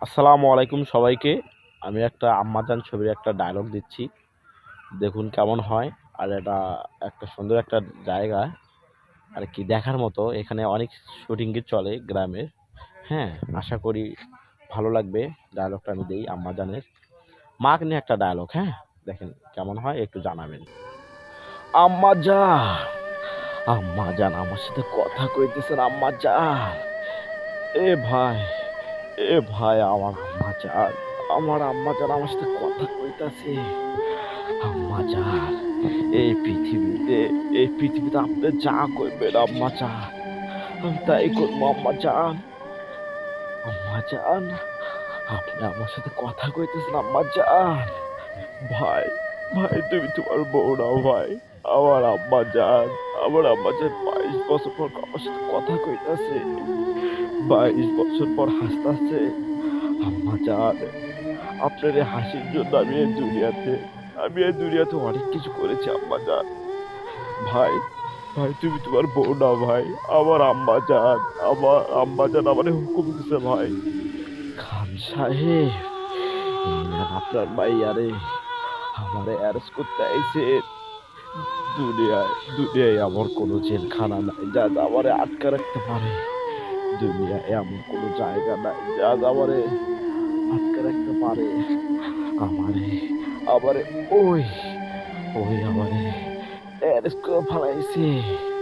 আসসালামু আলাইকুম সবাইকে। আমি একটা আম্মাজান ছবির একটা ডায়লগ দিচ্ছি, দেখুন কেমন হয়। আর এটা একটা সুন্দর একটা জায়গা আর কি, দেখার মতো। এখানে অনেক শুটিংই চলে গ্রামের। হ্যাঁ, আশা করি ভালো লাগবে। ডায়লগটা আমি দেই আম্মাজানের, মাকে নিয়ে একটা ডায়লগ। হ্যাঁ, দেখেন কেমন হয়, একটু জানাবেন। আম্মাজান, আম্মাজান আমার সাথে কথা কইতেছেন আম্মাজান। এ ভাই, এ ভাই, আমার আম্মাজান আমার সাথে কথা কইতাছে। আম্মাজান, এই পৃথিবীতে এই পৃথিবীতে আপনি যা কইবেন আম্মাজান, আমি তাই করবো আম্মাজান। আম্মাজান, আপনি আমার সাথে কথা কইতেছেন আম্মাজান। ভাই, ভাই তুমি তোমার বউ নাও ভাই। আমার আম্মাজান 22 বছর পর আমার সাথে কথা কইতাছে, 22 বছর পর হাসতাছে। আম্মাজান, আপনার এই হাসির জন্য আমি এই দুনিয়াতে অনেক কিছু করেছি আম্মাজান। ভাই, ভাই তুমি তোমার বউ না ভাই। আমার আম্মাজান, আমার আম্মাজান আমারে হুকুম দিছে ভাই। খান সাহেব, আপনার মাইয়ারে আমারে অ্যারেস্ট করতে আইছে। দুনিয়ায় আমার কোনো জেলখানা নাই যা আমারে আটকা রাখতে পারে। দুনিয়ায় এমন কোনো জায়গা নাই যা আমারে আটকা রাখতে পারে। আমারে আমারে ওই ওই আমারে অ্যারেস্ট করে ফেলাইছে।